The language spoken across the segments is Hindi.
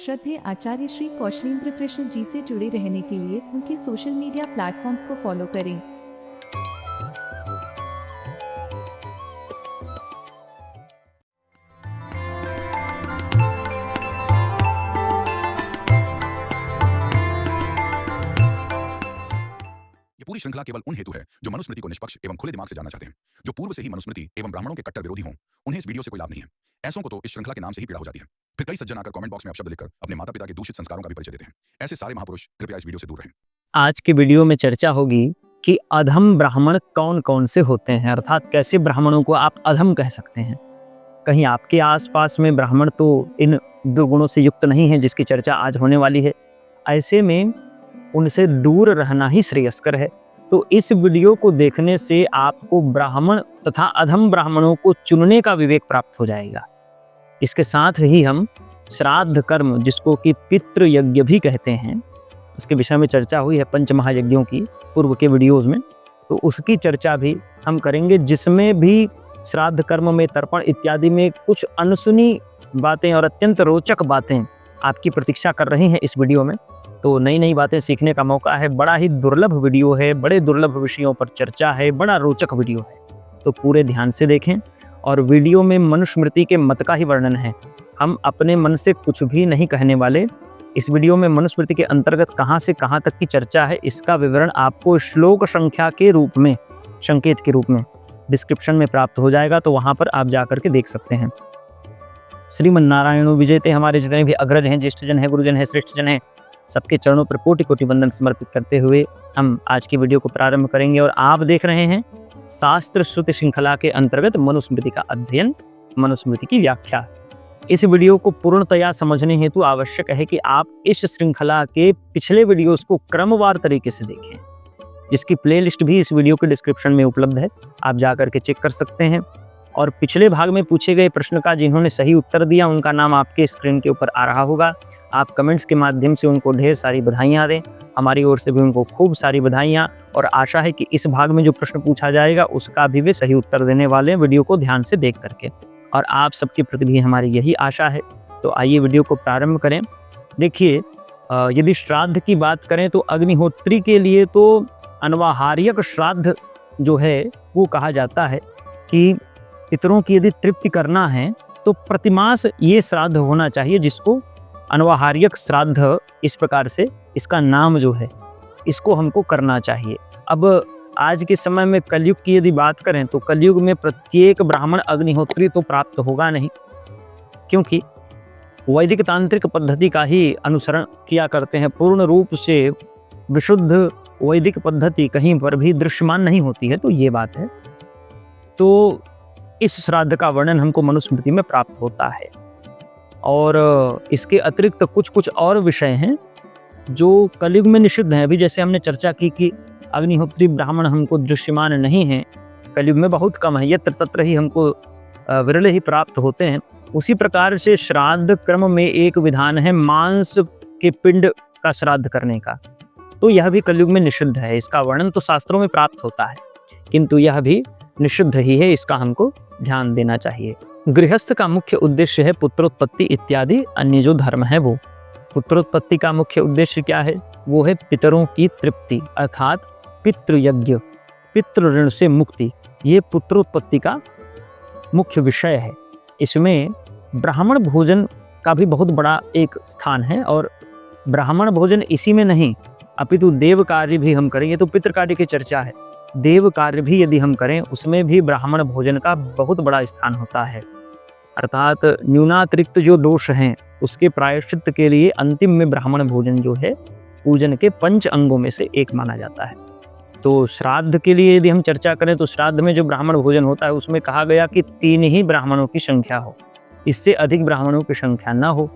श्रद्धेय आचार्य श्री कौशलेंद्र कृष्ण जी से जुड़े रहने के लिए उनके सोशल मीडिया प्लेटफॉर्म्स को फॉलो करें। ये पूरी श्रृंखला केवल उन हेतु है जो मनुस्मृति को निष्पक्ष एवं खुले दिमाग से जानना चाहते हैं। जो पूर्व से ही मनुस्मृति एवं ब्राह्मणों के कट्टर विरोधी हों, उन्हें इस वीडियो से कोई लाभ नहीं है। ऐसों को तो इस श्रृंखला के नाम से ही पीड़ा हो जाती है। फिर कई सज्जन आकर कमेंट बॉक्स में अपशब्द लिखकर अपने माता पिता के दूषित संस्कारों का भी परिचय देते हैं। ऐसे सारे महापुरुष कृपया इस वीडियो से दूर रहें। आज के वीडियो में चर्चा होगी कि अधम ब्राह्मण कौन कौन से होते हैं, अर्थात कैसे ब्राह्मणों को आप अधम कह सकते हैं। कहीं आपके आसपास में ब्राह्मण तो इन दुर्गुणों से युक्त नहीं है जिसकी चर्चा आज होने वाली है। ऐसे में उनसे दूर रहना ही श्रेयस्कर है। तो इस वीडियो को देखने से आपको ब्राह्मण तथा अधम ब्राह्मणों को चुनने का विवेक प्राप्त हो जाएगा। इसके साथ ही हम श्राद्ध कर्म, जिसको कि पितृ यज्ञ भी कहते हैं, इसके विषय में चर्चा हुई है पंच महायज्ञों की पूर्व के वीडियोज़ में, तो उसकी चर्चा भी हम करेंगे, जिसमें भी श्राद्ध कर्म में, तर्पण इत्यादि में कुछ अनसुनी बातें और अत्यंत रोचक बातें आपकी प्रतीक्षा कर रही हैं इस वीडियो में। तो नई नई बातें सीखने का मौका है। बड़ा ही दुर्लभ वीडियो है, बड़े दुर्लभ विषयों पर चर्चा है, बड़ा रोचक वीडियो है, तो पूरे ध्यान से देखें। और वीडियो में मनुस्मृति के मत का ही वर्णन है। हम अपने मन से कुछ भी नहीं कहने वाले। इस वीडियो में मनुस्मृति के अंतर्गत कहाँ से कहाँ तक की चर्चा है, इसका विवरण आपको श्लोक संख्या के रूप में, संकेत के रूप में डिस्क्रिप्शन में प्राप्त हो जाएगा, तो वहाँ पर आप जाकर के देख सकते हैं। श्रीमन्नारायणो विजयते, हमारे जितने भी अग्रज हैं, ज्येष्ठ जन है, गुरुजन है, श्रेष्ठ जन है, सबके चरणों पर कोटि कोटि वंदन समर्पित करते हुए हम आज की वीडियो को प्रारंभ करेंगे। और आप देख रहे हैं शास्त्र श्रुति श्रृंखला के अंतर्गत मनुस्मृति का अध्ययन, मनुस्मृति की व्याख्या। इस वीडियो को पूर्णतया समझने हेतु आवश्यक है कि आप इस श्रृंखला के पिछले वीडियोस को क्रमवार तरीके से देखें, जिसकी प्लेलिस्ट भी इस वीडियो के डिस्क्रिप्शन में उपलब्ध है। आप जाकर के चेक कर सकते हैं। और पिछले भाग में पूछे गए प्रश्न का जिन्होंने सही उत्तर दिया, उनका नाम आपके स्क्रीन के ऊपर आ रहा होगा। आप कमेंट्स के माध्यम से उनको ढेर सारी बधाइयाँ दें। हमारी ओर से भी उनको खूब सारी बधाइयाँ, और आशा है कि इस भाग में जो प्रश्न पूछा जाएगा उसका भी वे सही उत्तर देने वाले हैं, वीडियो को ध्यान से देख करके। और आप सबके प्रति भी हमारी यही आशा है। तो आइए वीडियो को प्रारंभ करें। देखिए, यदि श्राद्ध की बात करें तो अग्निहोत्री के लिए तो अनवाहार्यक श्राद्ध जो है वो कहा जाता है कि पितरों की यदि तृप्ति करना है तो प्रतिमास ये श्राद्ध होना चाहिए, जिसको अनवाहार्यक श्राद्ध, इस प्रकार से इसका नाम जो है, इसको हमको करना चाहिए। अब आज के समय में कलयुग की यदि बात करें तो कलयुग में प्रत्येक ब्राह्मण अग्निहोत्री तो प्राप्त होगा नहीं, क्योंकि वैदिक तांत्रिक पद्धति का ही अनुसरण किया करते हैं। पूर्ण रूप से विशुद्ध वैदिक पद्धति कहीं पर भी दृश्यमान नहीं होती है, तो ये बात है। तो इस श्राद्ध का वर्णन हमको मनुस्मृति में प्राप्त होता है। और इसके अतिरिक्त कुछ कुछ और विषय हैं जो कलयुग में निषिद्ध हैं। अभी जैसे हमने चर्चा की कि अग्निहोत्री ब्राह्मण हमको दृश्यमान नहीं हैं, कलयुग में बहुत कम है, यत्र तत्र ही हमको विरल ही प्राप्त होते हैं। उसी प्रकार से श्राद्ध क्रम में एक विधान है मांस के पिंड का श्राद्ध करने का, तो यह भी कलयुग में निषिद्ध है। इसका वर्णन तो शास्त्रों में प्राप्त होता है, किंतु यह भी निषिद्ध ही है, इसका हमको ध्यान देना चाहिए। गृहस्थ का मुख्य उद्देश्य है पुत्रोत्पत्ति इत्यादि अन्य जो धर्म है वो। पुत्रोत्पत्ति का मुख्य उद्देश्य क्या है? वो है पितरों की तृप्ति, अर्थात पितृ यज्ञ, पितृ ऋण से मुक्ति। ये पुत्रोत्पत्ति का मुख्य विषय है। इसमें ब्राह्मण भोजन का भी बहुत बड़ा एक स्थान है, और ब्राह्मण भोजन इसी में नहीं अपितु देव कार्य भी हम करेंगे तो पितृ कार्य की चर्चा है। देव कार्य भी यदि हम करें उसमें भी ब्राह्मण भोजन का बहुत बड़ा स्थान होता है। अर्थात न्यूनातिरिक्त जो दोष हैं उसके प्रायश्चित के लिए अंतिम में ब्राह्मण भोजन जो है पूजन के पंच अंगों में से एक माना जाता है। तो श्राद्ध के लिए यदि हम चर्चा करें तो श्राद्ध में जो ब्राह्मण भोजन होता है उसमें कहा गया कि 3 ही ब्राह्मणों की संख्या हो, इससे अधिक ब्राह्मणों की संख्या न हो।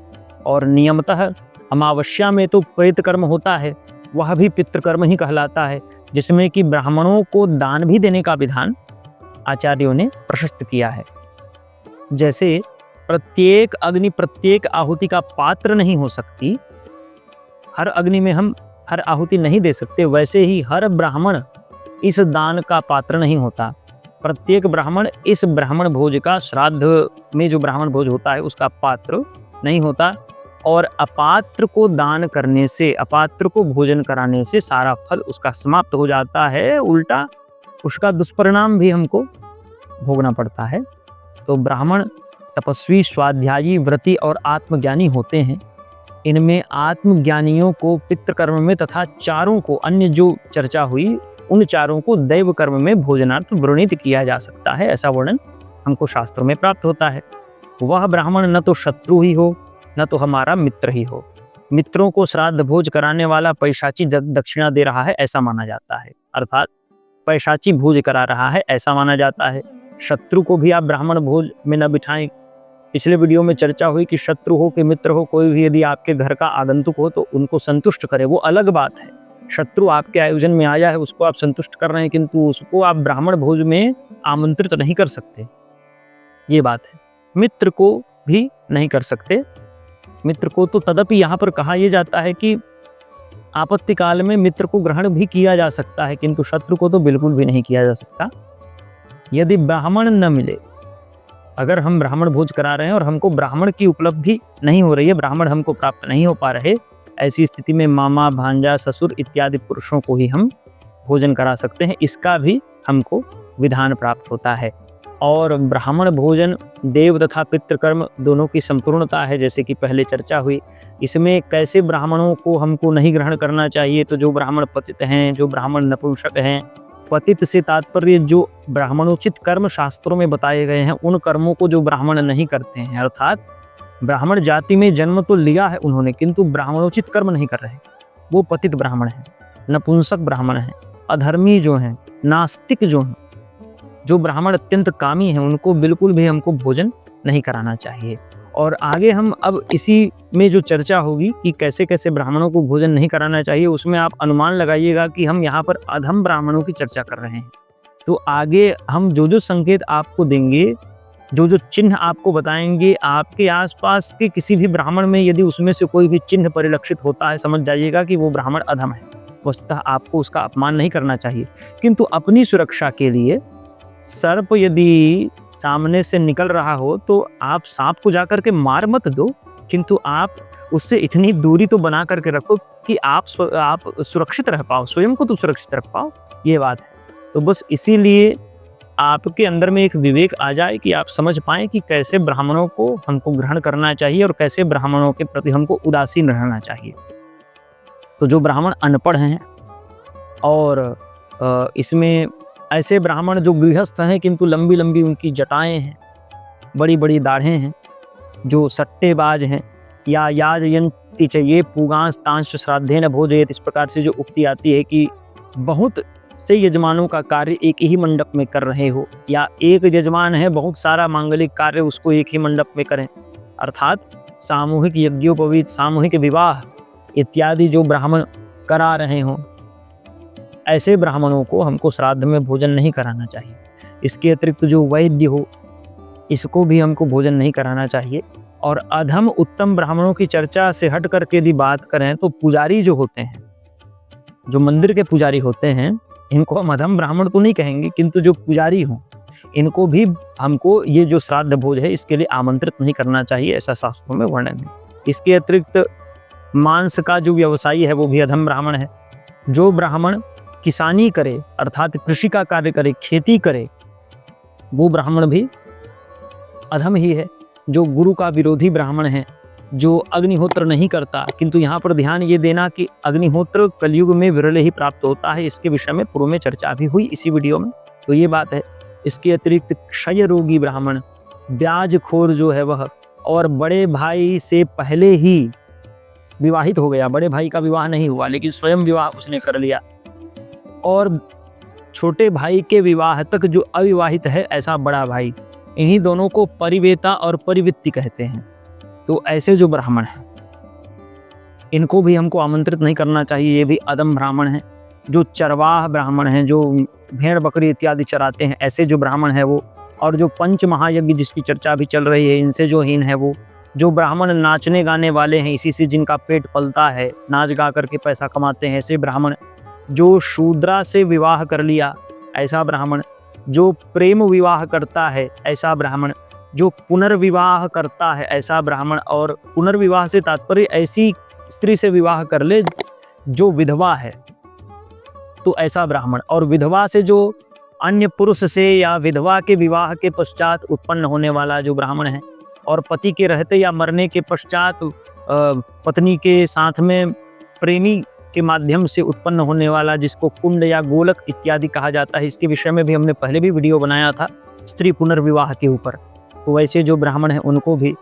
और नियमतः अमावस्या में तो प्रेत कर्म होता है, वह भी पितृकर्म ही कहलाता है, जिसमें कि ब्राह्मणों को दान भी देने का विधान आचार्यों ने प्रशस्त किया है। जैसे प्रत्येक अग्नि प्रत्येक आहुति का पात्र नहीं हो सकती, हर अग्नि में हम हर आहुति नहीं दे सकते, वैसे ही हर ब्राह्मण इस दान का पात्र नहीं होता। प्रत्येक ब्राह्मण इस ब्राह्मण भोज का, श्राद्ध में जो ब्राह्मण भोज होता है उसका पात्र नहीं होता। और अपात्र को दान करने से, अपात्र को भोजन कराने से सारा फल उसका समाप्त हो जाता है, उल्टा उसका दुष्परिणाम भी हमको भोगना पड़ता है। तो ब्राह्मण तपस्वी, स्वाध्यायी, व्रती और आत्मज्ञानी होते हैं। इनमें आत्मज्ञानियों को पितृकर्म में तथा चारों को, अन्य जो चर्चा हुई उन चारों को दैव कर्म में भोजनार्थ व्रणित किया जा सकता है, ऐसा वर्णन हमको शास्त्रों में प्राप्त होता है। वह ब्राह्मण न तो शत्रु ही हो न तो हमारा मित्र ही हो। मित्रों को श्राद्ध भोज कराने वाला पैशाची दक्षिणा दे रहा है ऐसा माना जाता है, अर्थात पैशाची भोज करा रहा है ऐसा माना जाता है। शत्रु को भी आप ब्राह्मण भोज में न बिठाएं। पिछले वीडियो में चर्चा हुई कि शत्रु हो कि मित्र हो, कोई भी यदि आपके घर का आगंतुक हो तो उनको संतुष्ट करे, वो अलग बात है। शत्रु आपके आयोजन में आया है, उसको आप संतुष्ट कर रहे हैं, किंतु उसको आप ब्राह्मण भोज में आमंत्रित नहीं कर सकते, ये बात है। मित्र को भी नहीं कर सकते। मित्र को तो तदपि यहाँ पर कहा यह जाता है कि आपत्ति काल में मित्र को ग्रहण भी किया जा सकता है, किंतु शत्रु को तो बिल्कुल भी नहीं किया जा सकता। यदि ब्राह्मण न मिले, अगर हम ब्राह्मण भोज करा रहे हैं और हमको ब्राह्मण की उपलब्धि नहीं हो रही है, ब्राह्मण हमको प्राप्त नहीं हो पा रहे, ऐसी स्थिति में मामा, भांजा, ससुर इत्यादि पुरुषों को ही हम भोजन करा सकते हैं। इसका भी हमको विधान प्राप्त होता है। और ब्राह्मण भोजन देव तथा पितृकर्म दोनों की संपूर्णता है, जैसे कि पहले चर्चा हुई। इसमें कैसे ब्राह्मणों को हमको नहीं ग्रहण करना चाहिए, तो जो ब्राह्मण पतित हैं, जो ब्राह्मण नपुंसक हैं, पतित से तात्पर्य जो ब्राह्मणोचित कर्म शास्त्रों में बताए गए हैं उन कर्मों को जो ब्राह्मण नहीं करते हैं, अर्थात ब्राह्मण जाति में जन्म तो लिया है उन्होंने, किंतु ब्राह्मणोचित कर्म नहीं कर रहे, वो पतित ब्राह्मण हैं, नपुंसक ब्राह्मण हैं, अधर्मी जो हैं, नास्तिक जो हैं, जो ब्राह्मण अत्यंत कामी हैं, उनको बिल्कुल भी हमको भोजन नहीं कराना चाहिए। और आगे हम अब इसी में जो चर्चा होगी कि कैसे कैसे ब्राह्मणों को भोजन नहीं कराना चाहिए, उसमें आप अनुमान लगाइएगा कि हम यहाँ पर अधम ब्राह्मणों की चर्चा कर रहे हैं। तो आगे हम जो जो संकेत आपको देंगे, जो जो चिन्ह आपको बताएंगे, आपके आसपास के किसी भी ब्राह्मण में यदि उसमें से कोई भी चिन्ह परिलक्षित होता है, समझ जाइएगा कि वो ब्राह्मण अधम है। वस्तुतः आपको उसका अपमान नहीं करना चाहिए, किंतु अपनी सुरक्षा के लिए सर्प यदि सामने से निकल रहा हो तो आप सांप को जाकर के मार मत दो, किंतु आप उससे इतनी दूरी तो बना करके रखो कि आप सुरक्षित रह पाओ, स्वयं को तो सुरक्षित रख पाओ, ये बात है। तो बस इसीलिए आपके अंदर में एक विवेक आ जाए कि आप समझ पाएं कि कैसे ब्राह्मणों को हमको ग्रहण करना चाहिए और कैसे ब्राह्मणों के प्रति हमको उदासीन रहना चाहिए। तो जो ब्राह्मण अनपढ़ हैं और इसमें ऐसे ब्राह्मण जो गृहस्थ हैं किंतु लंबी लंबी उनकी जटाएं हैं, बड़ी बड़ी दाढ़ें हैं, जो सट्टेबाज हैं, या याजयन्ति च ये पुगांस तांश श्राद्धेन भोजयेत, इस प्रकार से जो उक्ति आती है कि बहुत से यजमानों का कार्य एक ही मंडप में कर रहे हो, या एक यजमान है बहुत सारा मांगलिक कार्य उसको एक ही मंडप में करें, अर्थात सामूहिक यज्ञोपवीत, सामूहिक विवाह इत्यादि जो ब्राह्मण करा रहे हों, ऐसे ब्राह्मणों को हमको श्राद्ध में भोजन नहीं कराना चाहिए। इसके अतिरिक्त जो वैद्य हो, इसको भी हमको भोजन नहीं कराना चाहिए। और अधम उत्तम ब्राह्मणों की चर्चा से हट करके यदि बात करें तो पुजारी जो होते हैं, जो मंदिर के पुजारी होते हैं, इनको हम अधम ब्राह्मण तो नहीं कहेंगे, किंतु जो पुजारी हों इनको भी हमको ये जो श्राद्ध भोज है इसके लिए आमंत्रित नहीं करना चाहिए, ऐसा शास्त्रों में वर्णन है। इसके अतिरिक्त मांस का जो व्यवसायी है वो भी अधम ब्राह्मण है। जो ब्राह्मण किसानी करे, अर्थात कृषि का कार्य करे, खेती करे, वो ब्राह्मण भी अधम ही है। जो गुरु का विरोधी ब्राह्मण है, जो अग्निहोत्र नहीं करता, किंतु यहाँ पर ध्यान ये देना कि अग्निहोत्र कलयुग में विरले ही प्राप्त होता है, इसके विषय में पूर्व में चर्चा भी हुई इसी वीडियो में, तो ये बात है। इसके अतिरिक्त क्षय रोगी ब्राह्मण, ब्याजखोर जो है वह, और बड़े भाई से पहले ही विवाहित हो गया, बड़े भाई का विवाह नहीं हुआ लेकिन स्वयं विवाह उसने कर लिया, और छोटे भाई के विवाह तक जो अविवाहित है ऐसा बड़ा भाई, इन्हीं दोनों को परिवेता और परिवित्ति कहते हैं। तो ऐसे जो ब्राह्मण हैं इनको भी हमको आमंत्रित नहीं करना चाहिए, ये भी अधम ब्राह्मण हैं। जो चरवाह ब्राह्मण हैं, जो भेड़ बकरी इत्यादि चराते हैं, ऐसे जो ब्राह्मण है वो, और जो पंच महायज्ञ जिसकी चर्चा भी चल रही है, इनसे जो हीन है वो, जो ब्राह्मण नाचने गाने वाले हैं, इसी से जिनका पेट पलता है, नाच गा करके पैसा कमाते हैं, ऐसे ब्राह्मण। जो शूद्रा से विवाह कर लिया, ऐसा ब्राह्मण। जो प्रेम विवाह करता है, ऐसा ब्राह्मण। जो पुनर्विवाह करता है ऐसा ब्राह्मण, और पुनर्विवाह से तात्पर्य ऐसी स्त्री से विवाह कर ले जो विधवा है, तो ऐसा ब्राह्मण, और विधवा से जो अन्य पुरुष से या विधवा के विवाह के पश्चात उत्पन्न होने वाला जो ब्राह्मण है, और पति के रहते या मरने के पश्चात पत्नी के साथ में प्रेमी के माध्यम से उत्पन्न होने वाला, जिसको कुंड या गोलक इत्यादि कहा जाता है। इसके विषय में भी हमने पहले भी वीडियो बनाया था स्त्री पुनर्विवाह के ऊपर। तो वैसे जो ब्राह्मण हैं उनको भी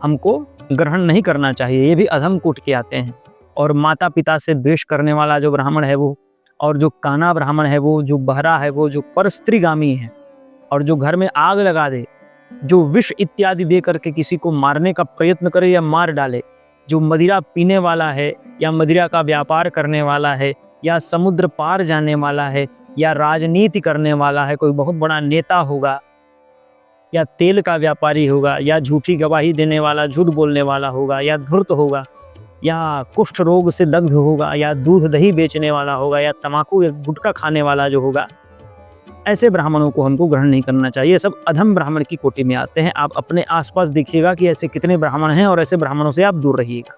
हमको ग्रहण नहीं करना चाहिए, ये भी अधम कूट के आते हैं। और माता पिता से द्वेष करने वाला जो ब्राह्मण है वो, और जो काना ब्राह्मण है वो, जो बहरा है वो, जो परस्त्रीगामी है, और जो घर में आग लगा दे, जो विष इत्यादि दे करके किसी को मारने का प्रयत्न करे या मार डाले, जो मदिरा पीने वाला है या मदिरा का व्यापार करने वाला है, या समुद्र पार जाने वाला है, या राजनीति करने वाला है, कोई बहुत बड़ा नेता होगा, या तेल का व्यापारी होगा, या झूठी गवाही देने वाला, झूठ बोलने वाला होगा, या धूर्त होगा, या कुष्ठ रोग से दग्ध होगा, या दूध दही बेचने वाला होगा, या तंबाकू या गुटखा खाने वाला जो होगा, ऐसे ब्राह्मणों को हमको ग्रहण नहीं करना चाहिए। सब अधम ब्राह्मण की कोटि में आते हैं। आप अपने आसपास देखिएगा कि ऐसे कितने ब्राह्मण हैं, और ऐसे ब्राह्मणों से आप दूर रहिएगा।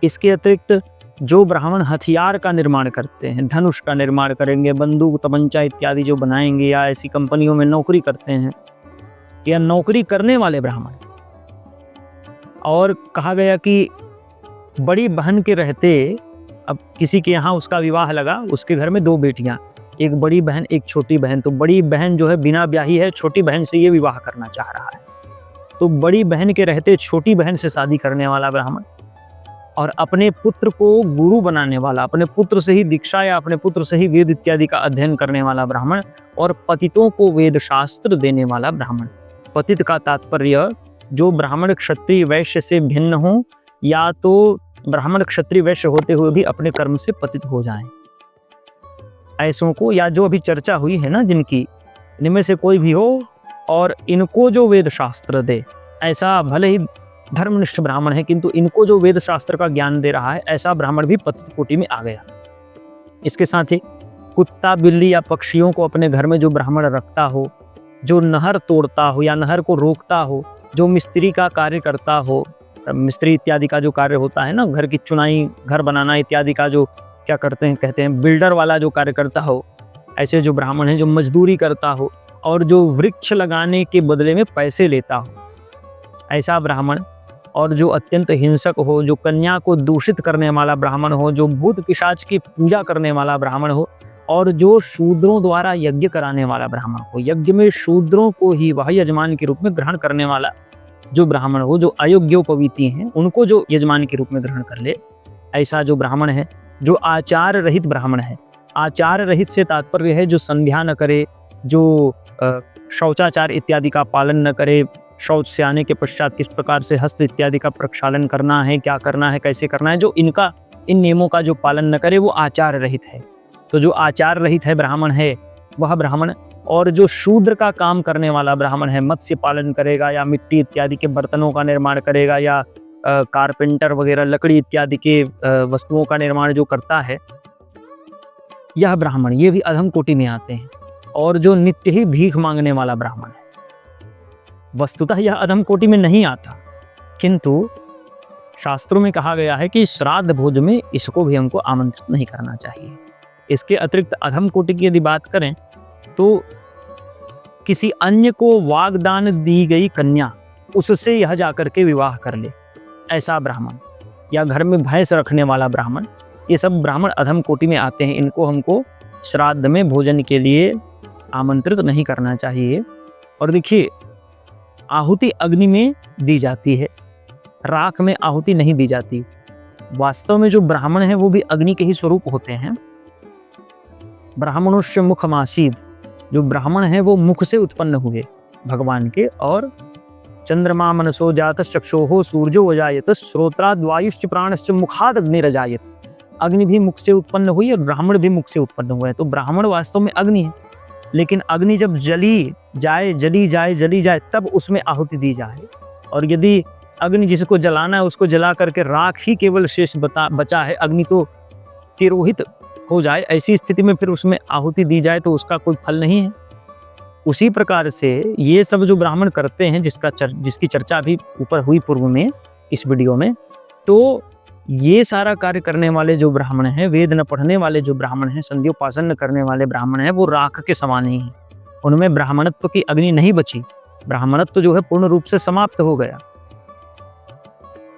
इसके अतिरिक्त जो ब्राह्मण हथियार का निर्माण करते हैं, धनुष का निर्माण करेंगे, बंदूक तमंचा इत्यादि जो बनाएंगे, या ऐसी कंपनियों में नौकरी करते हैं, या नौकरी करने वाले ब्राह्मण, और कहा गया कि बड़ी बहन के रहते, अब किसी के यहाँ उसका विवाह लगा, उसके घर में 2 बेटियां, एक बड़ी बहन एक छोटी बहन। तो बड़ी बहन जो है बिना ब्याही है, छोटी बहन से ये विवाह करना चाह रहा है। तो बड़ी बहन के रहते छोटी बहन से शादी करने वाला ब्राह्मण, और अपने पुत्र को गुरु बनाने वाला, अपने पुत्र से ही दीक्षा या अपने पुत्र से ही वेद इत्यादि का अध्ययन करने वाला ब्राह्मण, और पतितों को वेद शास्त्र देने वाला ब्राह्मण। पतित का तात्पर्य जो ब्राह्मण क्षत्रिय वैश्य से भिन्न हो, या तो ब्राह्मण क्षत्रिय वैश्य होते हुए भी अपने कर्म से पतित हो जाएं, ऐसों को, या जो अभी चर्चा हुई है ना जिनकी, इनमें से कोई भी हो, और इनको जो वेद शास्त्र दे, ऐसा भले ही धर्मनिष्ठ ब्राह्मण है किंतु इनको जो वेद शास्त्र का ज्ञान दे रहा है, ऐसा ब्राह्मण भी पतित कोटि में आ गया। इसके साथ ही कुत्ता बिल्ली या पक्षियों को अपने घर में जो ब्राह्मण रखता हो, जो नहर तोड़ता हो या नहर को रोकता हो, जो मिस्त्री का कार्य करता हो, मिस्त्री इत्यादि का जो कार्य होता है ना, घर की चुनाई, घर बनाना इत्यादि का जो क्या करते हैं, कहते हैं बिल्डर वाला जो कार्य करता हो, ऐसे जो ब्राह्मण हैं, जो मजदूरी करता हो, और जो वृक्ष लगाने के बदले में पैसे लेता हो, ऐसा ब्राह्मण, और जो अत्यंत हिंसक हो, जो कन्या को दूषित करने वाला ब्राह्मण हो, जो भूत पिशाच की पूजा करने वाला ब्राह्मण हो, और जो शूद्रों द्वारा यज्ञ कराने वाला ब्राह्मण हो, यज्ञ में शूद्रों को ही वह यजमान के रूप में ग्रहण करने वाला जो ब्राह्मण हो, जो अयोग्योपवीति हैं उनको जो यजमान के रूप में ग्रहण कर ले, ऐसा जो ब्राह्मण है, जो आचार रहित ब्राह्मण है। आचार रहित से तात्पर्य है जो संध्या न करे, जो शौचाचार इत्यादि का पालन न करे, शौच से आने के पश्चात किस प्रकार से हस्त इत्यादि का प्रक्षालन करना है, क्या करना है, कैसे करना है, जो इन नियमों का जो पालन न करे वो आचार रहित है। तो जो आचार रहित है ब्राह्मण है वह ब्राह्मण, और जो शूद्र का काम करने वाला ब्राह्मण है, मत्स्य पालन करेगा या मिट्टी इत्यादि के बर्तनों का निर्माण करेगा, या कारपेंटर वगैरह लकड़ी इत्यादि के वस्तुओं का निर्माण जो करता है, यह ब्राह्मण, ये भी अधम कोटि में आते हैं। और जो नित्य ही भीख मांगने वाला ब्राह्मण है, वस्तुतः यह अधम कोटि में नहीं आता, किंतु शास्त्रों में कहा गया है कि श्राद्ध भोज में इसको भी हमको आमंत्रित नहीं करना चाहिए। इसके अतिरिक्त अधम कोटि की यदि बात करें तो किसी अन्य को वागदान दी गई कन्या, उससे यह जाकर के विवाह कर ले, ऐसा ब्राह्मण, या घर में भैंस रखने वाला ब्राह्मण, ये सब ब्राह्मण अधम कोटि में आते हैं। इनको हमको श्राद्ध में भोजन के लिए आमंत्रित नहीं करना चाहिए। और देखिए, आहुति अग्नि में दी जाती है, राख में आहुति नहीं दी जाती। वास्तव में जो ब्राह्मण है वो भी अग्नि के ही स्वरूप होते हैं। ब्राह्मणोस्य मुखमासीद, जो ब्राह्मण है वो मुख से उत्पन्न हुए भगवान के, और चंद्रमा मनसो जातश्चक्षोः सूर्यो अजायत श्रोत्राद् वायुश्च प्राणश्च मुखाद् अग्निरजायत। अग्नि भी मुख से उत्पन्न हुई और ब्राह्मण भी मुख से उत्पन्न हुए। तो ब्राह्मण वास्तव में अग्नि है, लेकिन अग्नि जब जली जाए तब उसमें आहुति दी जाए। और यदि अग्नि जिसको जलाना है उसको जला करके राख ही केवल शेष बचा है, अग्नि तो तिरोहित हो जाए, ऐसी स्थिति में फिर उसमें आहुति दी जाए तो उसका कोई फल नहीं है, उसी प्रकार से ये सब जो ब्राह्मण करते हैं, जिसकी चर्चा भी ऊपर हुई पूर्व में इस वीडियो में, तो ये सारा कार्य करने वाले जो ब्राह्मण हैं, वेद न पढ़ने वाले जो ब्राह्मण हैं, संध्योपासन न करने वाले ब्राह्मण हैं, वो राख के समान ही हैं। उनमें ब्राह्मणत्व की अग्नि नहीं बची, ब्राह्मणत्व जो है पूर्ण रूप से समाप्त हो गया,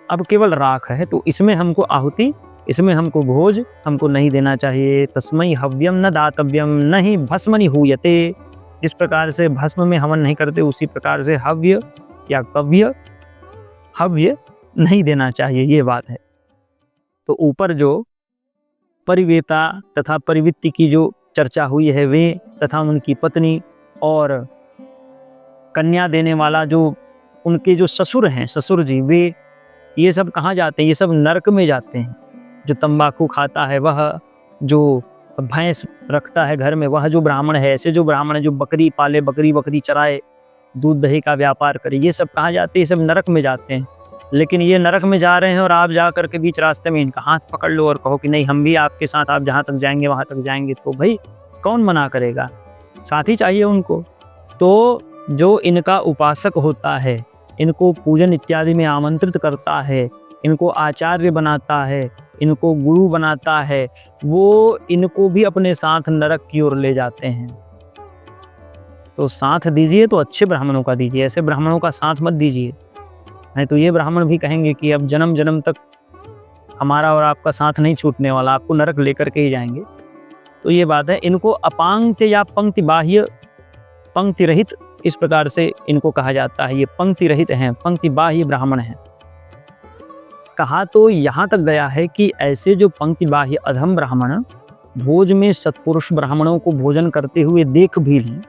अब केवल राख है। तो इसमें हमको आहुति, इसमें हमको भोज हमको नहीं देना चाहिए। तस्मै हव्यम न दातव्यम न ही भस्मनि हूयते, जिस प्रकार से भस्म में हवन नहीं करते, उसी प्रकार से हव्य या कव्य हव्य नहीं देना चाहिए, ये बात है। तो ऊपर जो परिवेता तथा परिवित्ति की जो चर्चा हुई है, वे तथा उनकी पत्नी और कन्या देने वाला जो उनके जो ससुर हैं, ससुर जी, वे ये सब कहाँ जाते हैं? ये सब नरक में जाते हैं। जो तंबाकू खाता है वह, जो भैंस रखता है घर में वह जो ब्राह्मण है, ऐसे जो ब्राह्मण है जो बकरी पाले, बकरी चराए, दूध दही का व्यापार करे, ये सब कहाँ जाते हैं? ये सब नरक में जाते हैं। लेकिन ये नरक में जा रहे हैं और आप जा करके बीच रास्ते में इनका हाथ पकड़ लो और कहो कि नहीं, हम भी आपके साथ, आप जहाँ तक जाएंगे वहाँ तक जाएंगे, तो भाई कौन मना करेगा? साथी चाहिए उनको। तो जो इनका उपासक होता है, इनको पूजन इत्यादि में आमंत्रित करता है, इनको आचार्य बनाता है, इनको गुरु बनाता है, वो इनको भी अपने साथ नरक की ओर ले जाते हैं। तो साथ दीजिए तो अच्छे ब्राह्मणों का दीजिए, ऐसे ब्राह्मणों का साथ मत दीजिए, नहीं तो ये ब्राह्मण भी कहेंगे कि अब जन्म जन्म तक हमारा और आपका साथ नहीं छूटने वाला, आपको नरक लेकर के ही जाएंगे। तो ये बात है। इनको अपांक्त्य या पंक्ति बाह्य, पंक्ति रहित, इस प्रकार से इनको कहा जाता है। ये पंक्ति रहित हैं, पंक्ति बाह्य ब्राह्मण हैं। कहा तो यहाँ तक गया है कि ऐसे जो पंक्ति बाह्य अधम ब्राह्मण भोज में सत्पुरुष ब्राह्मणों को भोजन करते हुए देख भी लें,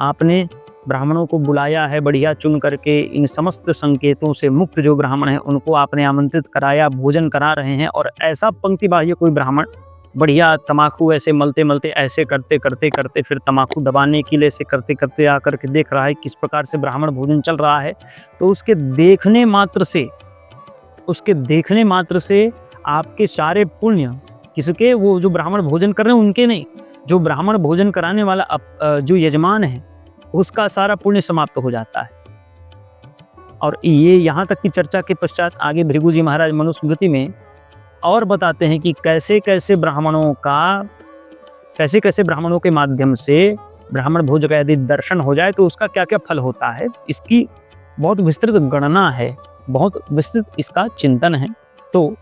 आपने ब्राह्मणों को बुलाया है बढ़िया चुन करके, इन समस्त संकेतों से मुक्त जो ब्राह्मण हैं उनको आपने आमंत्रित कराया, भोजन करा रहे हैं, और ऐसा पंक्ति बाह्य कोई ब्राह्मण बढ़िया तमाकू ऐसे मलते मलते, ऐसे करते करते करते, फिर तमाकू दबाने के लिए ऐसे करते करते आकर के देख रहा है किस प्रकार से ब्राह्मण भोजन चल रहा है, तो उसके देखने मात्र से आपके सारे पुण्य, किसके? वो जो ब्राह्मण भोजन कर रहे हैं उनके नहीं, जो ब्राह्मण भोजन कराने वाला जो यजमान है उसका सारा पुण्य समाप्त हो जाता है। और ये यहाँ तक की चर्चा के पश्चात आगे भृगु जी महाराज मनुस्मृति में और बताते हैं कि कैसे कैसे ब्राह्मणों के माध्यम से ब्राह्मण भोज का यदि दर्शन हो जाए तो उसका क्या क्या फल होता है। इसकी बहुत विस्तृत गणना है, बहुत विस्तृत इसका चिंतन है। तो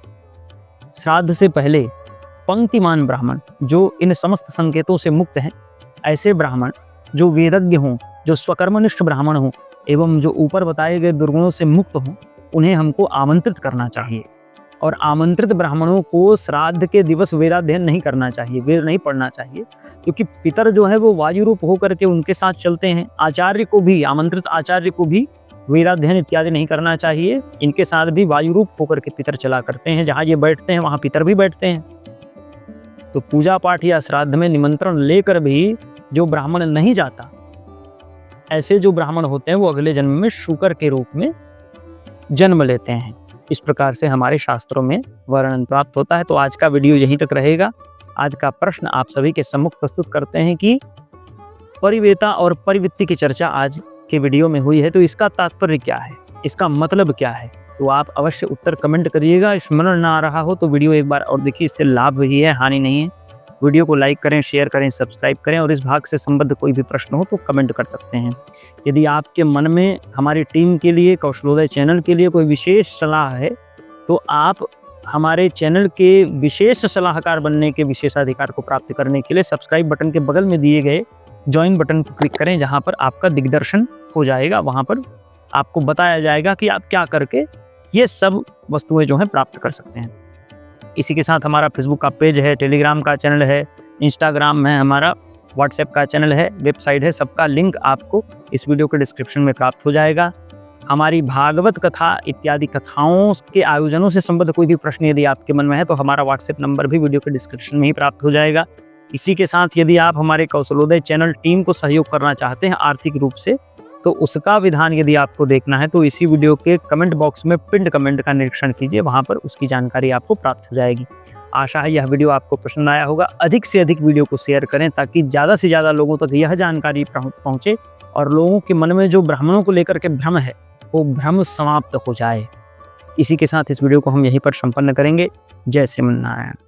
श्राद्ध से पहले पंक्तिमान ब्राह्मण जो इन समस्त संकेतों से मुक्त हैं, ऐसे ब्राह्मण जो वेदज्ञ हों, जो स्वकर्मनिष्ठ ब्राह्मण हों, एवं जो ऊपर बताए गए दुर्गुणों से मुक्त हों, उन्हें हमको आमंत्रित करना चाहिए। और आमंत्रित ब्राह्मणों को श्राद्ध के दिवस वेदाध्ययन नहीं करना चाहिए, वेद नहीं पढ़ना चाहिए, क्योंकि पितर जो है वो वायु रूप होकर के उनके साथ चलते हैं। आचार्य को भी, आमंत्रित आचार्य को भी वेदाध्ययन इत्यादि नहीं करना चाहिए, इनके साथ भी वायु रूप होकर के पितर चला करते हैं। जहाँ ये बैठते हैं वहाँ पितर भी बैठते हैं। तो पूजा पाठ या श्राद्ध में निमंत्रण लेकर भी जो ब्राह्मण नहीं जाता, ऐसे जो ब्राह्मण होते हैं वो अगले जन्म में शूकर के रूप में जन्म लेते हैं। इस प्रकार से हमारे शास्त्रों में वर्णन प्राप्त होता है। तो आज का वीडियो यहीं तक रहेगा। आज का प्रश्न आप सभी के सम्मुख प्रस्तुत करते हैं कि परिवेता और परिवित्ति की चर्चा आज के वीडियो में हुई है, तो इसका तात्पर्य क्या है, इसका मतलब क्या है? तो आप अवश्य उत्तर कमेंट करिएगा। स्मरण ना आ रहा हो तो वीडियो एक बार और देखिए, इससे लाभ ही है, हानि नहीं है। वीडियो को लाइक करें, शेयर करें, सब्सक्राइब करें, और इस भाग से संबद्ध कोई भी प्रश्न हो तो कमेंट कर सकते हैं। यदि आपके मन में हमारी टीम के लिए, कौशलोदय चैनल के लिए कोई विशेष सलाह है, तो आप हमारे चैनल के विशेष सलाहकार बनने के विशेषाधिकार को प्राप्त करने के लिए सब्सक्राइब बटन के बगल में दिए गए ज्वाइन बटन पर क्लिक करें, जहाँ पर आपका दिग्दर्शन हो जाएगा। वहाँ पर आपको बताया जाएगा कि आप क्या करके ये सब वस्तुएं जो हैं प्राप्त कर सकते हैं। इसी के साथ हमारा फेसबुक का पेज है, टेलीग्राम का चैनल है, इंस्टाग्राम में हमारा, व्हाट्सएप का चैनल है, वेबसाइट है, सबका लिंक आपको इस वीडियो के डिस्क्रिप्शन में प्राप्त हो जाएगा। हमारी भागवत कथा इत्यादि कथाओं के आयोजनों से संबद्ध कोई भी प्रश्न यदि आपके मन में है तो हमारा व्हाट्सएप नंबर भी वीडियो के डिस्क्रिप्शन में ही प्राप्त हो जाएगा। इसी के साथ यदि आप हमारे कौशलोदय चैनल टीम को सहयोग करना चाहते हैं आर्थिक रूप से, तो उसका विधान यदि आपको देखना है तो इसी वीडियो के कमेंट बॉक्स में पिंड कमेंट का निरीक्षण कीजिए, वहां पर उसकी जानकारी आपको प्राप्त हो जाएगी। आशा है यह वीडियो आपको पसंद आया होगा। अधिक से अधिक वीडियो को शेयर करें ताकि ज़्यादा से ज़्यादा लोगों तक यह जानकारी पहुँचे और लोगों के मन में जो ब्राह्मणों को लेकर के भ्रम है वो भ्रम समाप्त हो जाए। इसी के साथ इस वीडियो को हम यहीं पर संपन्न करेंगे। जय श्रीमन्नारायण।